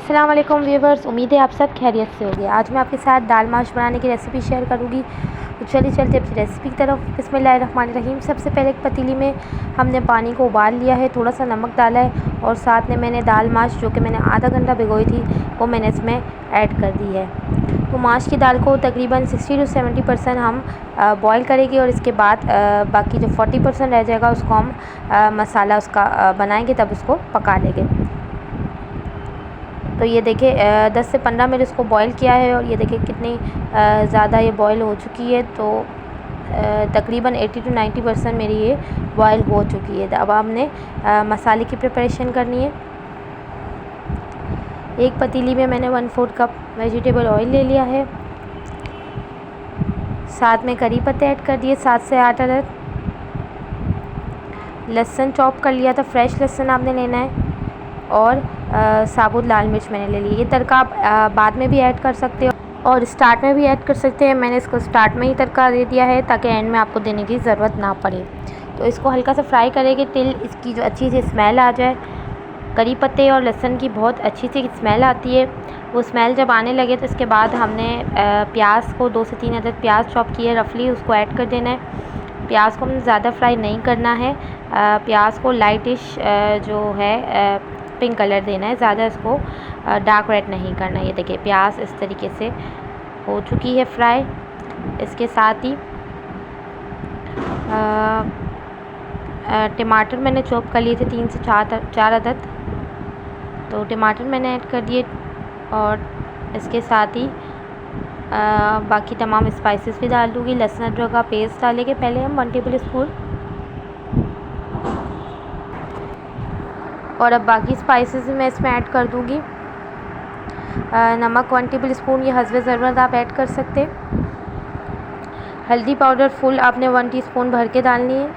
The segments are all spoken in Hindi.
अस्सलाम वालेकुम व्यूवर्स, उम्मीद है आप सब खैरियत से होंगे। आज मैं आपके साथ दाल माश बनाने की रेसिपी शेयर करूँगी। तो चलिए चलते अपनी रेसिपी की तरफ। बिस्मिल्लाहिर्रहमानिर्रहीम। सबसे पहले एक पतीली में हमने पानी को उबाल लिया है, थोड़ा सा नमक डाला है और साथ में मैंने दाल माश जो कि मैंने आधा घंटा भिगोई थी वो मैंने इसमें ऐड कर दी है। तो माश की दाल को तकरीबन 60 to 70% हम बॉईल करेंगे और इसके बाद बाकी जो 40% रह जाएगा उसको हम मसाला उसका बनाएंगे, तब उसको पका लेंगे। तो ये देखिए 10 से 15 मिनट इसको बॉईल किया है और ये देखिए कितनी ज़्यादा ये बॉईल हो चुकी है। तो तकरीबन 80 to 90% मेरी ये बॉईल हो चुकी है। अब हमने मसाले की प्रिपरेशन करनी है। एक पतीली में मैंने 1/4 कप वेजिटेबल ऑयल ले लिया है। साथ में करी पत्ते ऐड कर दिए, 7 से 8 अदद। लहसुन चॉप कर लिया था, फ्रेश लहसुन आपने लेना है। और साबुत लाल मिर्च मैंने ले ली। ये तड़का आप बाद में भी ऐड कर सकते हो और स्टार्ट में भी ऐड कर सकते हैं। मैंने इसको स्टार्ट में ही तड़का दे दिया है ताकि एंड में आपको देने की ज़रूरत ना पड़े। तो इसको हल्का सा फ्राई करेंगे टिल इसकी जो अच्छी सी स्मेल आ जाए। करी पत्ते और लहसुन की बहुत अच्छी सी स्मेल आती है। वो स्मेल जब आने लगे तो इसके बाद हमने प्याज को 2 से 3 अदद प्याज चॉप किए रफली उसको ऐड कर देना है। प्याज को हमने ज़्यादा फ्राई नहीं करना है, प्याज को लाइटिश जो है पिंक कलर देना है, ज़्यादा इसको डार्क रेड नहीं करना। ये देखिए प्याज इस तरीके से हो चुकी है फ्राई। इसके साथ ही टमाटर मैंने चॉप कर लिए थे 3 से 4 अदद। तो टमाटर मैंने ऐड कर दिए और इसके साथ ही बाकी तमाम स्पाइसेस भी डाल दूँगी। लहसुन अदरक का पेस्ट डालेंगे पहले हम 1 टेबल स्पून और अब बाकी स्पाइसेस मैं इसमें ऐड कर दूँगी। नमक 1 टेबल स्पून, ये हस्बे ज़रूरत आप ऐड कर सकते। हल्दी पाउडर फुल आपने 1 टीस्पून भर के डालनी है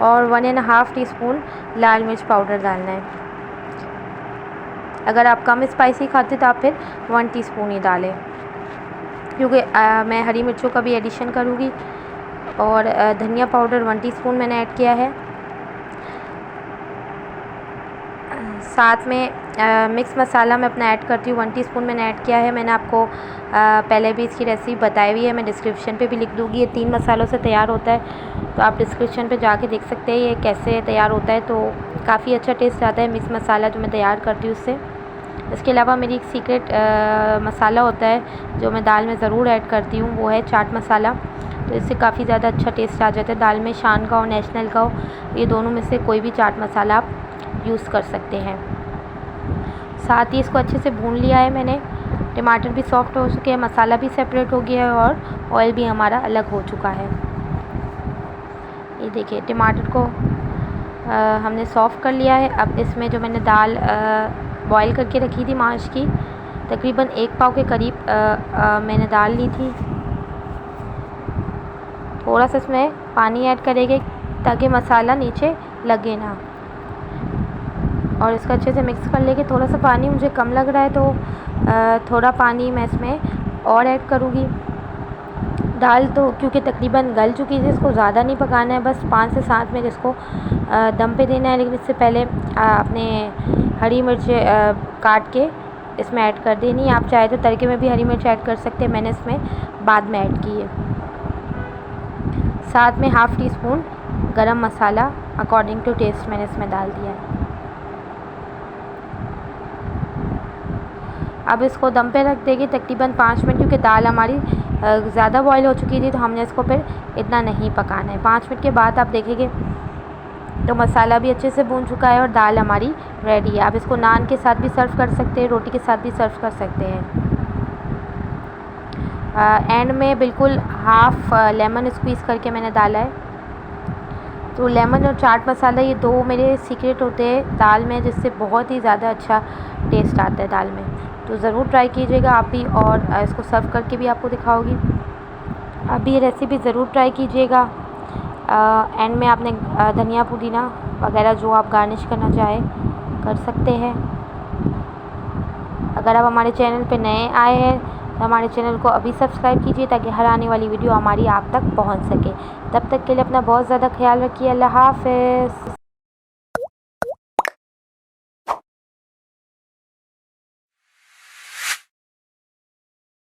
और 1.5 टीस्पून लाल मिर्च पाउडर डालना है। अगर आप कम स्पाइसी खाते तो आप फिर 1 टीस्पून ही डालें, क्योंकि मैं हरी मिर्चों का भी एडिशन करूँगी। और धनिया पाउडर 1 टीस्पून मैंने ऐड किया है। साथ में मिक्स मसाला मैं अपना ऐड करती हूँ, 1 टीस्पून मैंने ऐड किया है। मैंने आपको पहले भी इसकी रेसिपी बताई हुई है, मैं डिस्क्रिप्शन पे भी लिख दूँगी। ये 3 मसालों से तैयार होता है, तो आप डिस्क्रिप्शन पे जाके देख सकते हैं ये कैसे तैयार होता है। तो काफ़ी अच्छा टेस्ट आता है मिक्स मसाला जो मैं तैयार करती हूँ उससे। इसके अलावा मेरी एक सीक्रेट मसाला होता है जो मैं दाल में ज़रूर ऐड करती हूँ, वो है चाट मसाला। तो इससे काफ़ी ज़्यादा अच्छा टेस्ट आ जाता है दाल में। शान का हो, नेशनल का हो, ये दोनों में से कोई भी चाट मसाला आप यूज़ कर सकते हैं। साथ ही इसको अच्छे से भून लिया है मैंने। टमाटर भी सॉफ्ट हो चुके हैं, मसाला भी सेपरेट हो गया है और ऑयल भी हमारा अलग हो चुका है। ये देखिए टमाटर को हमने सॉफ्ट कर लिया है। अब इसमें जो मैंने दाल बॉईल करके रखी थी माश की, तकरीबन 1 पाव के करीब मैंने दाल ली थी। थोड़ा सा इसमें पानी ऐड करेंगे ताकि मसाला नीचे लगे ना, और इसको अच्छे से मिक्स कर लेंगे। थोड़ा सा पानी मुझे कम लग रहा है तो थोड़ा पानी मैं इसमें और ऐड करूँगी। दाल तो क्योंकि तकरीबन गल चुकी है, इसको ज़्यादा नहीं पकाना है, बस 5 से 7 मिनट इसको दम पे देना है। लेकिन इससे पहले आपने हरी मिर्च काट के इसमें ऐड कर देनी है। आप चाहे तो तड़के में भी हरी मिर्च ऐड कर सकते हैं, मैंने इसमें बाद में ऐड की है। साथ में 1/2 टीस्पून गरम मसाला अकॉर्डिंग टू टेस्ट मैंने इसमें डाल दिया है। अब इसको दम पे रख देंगे तकरीबन 5 मिनट, क्योंकि दाल हमारी ज़्यादा बॉईल हो चुकी थी तो हमने इसको फिर इतना नहीं पकाना है। 5 मिनट के बाद आप देखेंगे तो मसाला भी अच्छे से भून चुका है और दाल हमारी रेडी है। आप इसको नान के साथ भी सर्व कर सकते हैं, रोटी के साथ भी सर्व कर सकते हैं। एंड में बिल्कुल हाफ़ लेमन स्क्वीज़ करके मैंने डाला है। तो लेमन और चाट मसाला ये 2 मेरे सीक्रेट होते हैं दाल में, जिससे बहुत ही ज़्यादा अच्छा टेस्ट आता है दाल में। तो ज़रूर ट्राई कीजिएगा आप भी, और इसको सर्व करके भी आपको दिखाऊंगी। आप भी ये रेसिपी ज़रूर ट्राई कीजिएगा। एंड में आपने धनिया पुदीना वगैरह जो आप गार्निश करना चाहें कर सकते हैं। अगर आप हमारे चैनल पे नए आए हैं तो हमारे चैनल को अभी सब्सक्राइब कीजिए ताकि हर आने वाली वीडियो हमारी आप तक पहुंच सके। तब तक के लिए अपना बहुत ज़्यादा ख्याल रखिए। अल्लाह हाफ़िज़।